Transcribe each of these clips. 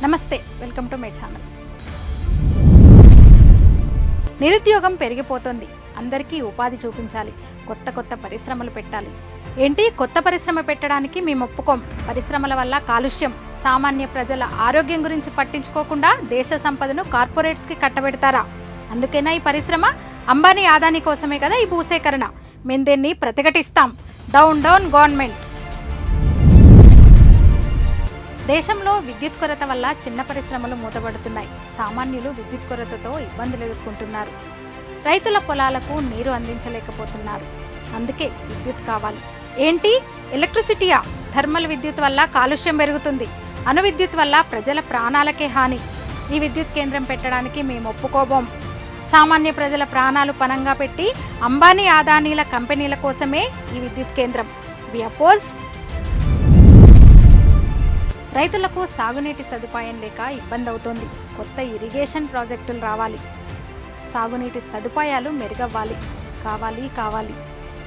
నమస్తే, welcome to my channel. నిరుద్యోగం పెరిగిపోతుంది. అందరికీ ఉపాధి చూపించాలి. కొత్త పరిశ్రమలు పెట్టాలి. ఏంటి కొత్త పరిశ్రమ పెట్టడానికి మేము ఒప్పుకోం. పరిశ్రమల వల్ల కాలుష్యం, సామాన్య ప్రజల ఆరోగ్యం గురించి పట్టించుకోకుండా దేశ సంపదను కార్పొరేట్స్కి కట్టబెడతారా? అందుకేనా ఈ పరిశ్రమ? అంబానీ ఆదానీ కోసమే కదా ఈ భూసేకరణ. మేము దీన్ని ప్రతిఘటిస్తాం. Down government. దేశంలో విద్యుత్ కొరత వల్ల చిన్న పరిశ్రమలు మూతపడుతున్నాయి. సామాన్యులు విద్యుత్ కొరతతో ఇబ్బందులు ఎదుర్కొంటున్నారు. రైతుల పొలాలకు నీరు అందించలేకపోతున్నారు. అందుకే విద్యుత్ కావాలి. ఏంటి ఎలక్ట్రిసిటీయా? థర్మల్ విద్యుత్ వల్ల కాలుష్యం పెరుగుతుంది. అణు విద్యుత్ వల్ల ప్రజల ప్రాణాలకే హాని. ఈ విద్యుత్ కేంద్రం పెట్టడానికి మేము ఒప్పుకోబోం. సామాన్య ప్రజల ప్రాణాలు పణంగా పెట్టి అంబానీ ఆదానీల కంపెనీల కోసమే ఈ విద్యుత్ కేంద్రం. We oppose. రైతులకు సాగునీటి సదుపాయం లేక ఇబ్బంది అవుతోంది. కొత్త ఇరిగేషన్ ప్రాజెక్టులు రావాలి. సాగునీటి సదుపాయాలు మెరుగవ్వాలి. కావాలి.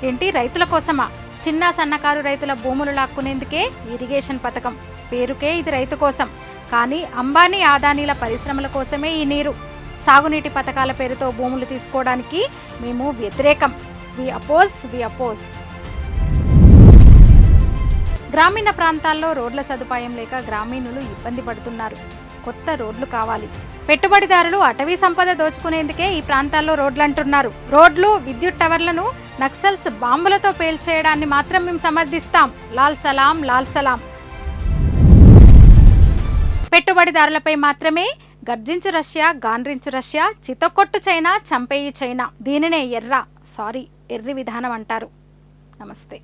ఏంటి రైతుల కోసమా? చిన్న సన్నకారు రైతుల భూములు లాక్కునేందుకే ఇరిగేషన్ పథకం. పేరుకే ఇది రైతు కోసం, కానీ అంబానీ ఆదానీల పరిశ్రమల కోసమే ఈ నీరు. సాగునీటి పథకాల పేరుతో భూములు తీసుకోవడానికి మేము వ్యతిరేకం. We oppose. గ్రామీణ ప్రాంతాల్లో రోడ్ల సదుపాయం లేక గ్రామీణులు ఇబ్బంది పడుతున్నారు. కొత్త రోడ్లు కావాలి. పెట్టుబడిదారులు అటవీ సంపద దోచుకునేందుకే ఈ ప్రాంతాల్లో రోడ్లు అంటున్నారు. రోడ్లు, విద్యుత్ టవర్లను నక్సల్స్ బాంబులతో పేల్చేయడాన్ని మాత్రం మేము సమర్థిస్తాం. లాల్ సలాం. పెట్టుబడిదారులపై మాత్రమే గర్జించు రష్యా, గాండ్రించు రష్యా, చితకొట్టు చైనా, చంపేయి చైనా. దీనినే ఎర్రి విధానం అంటారు. నమస్తే.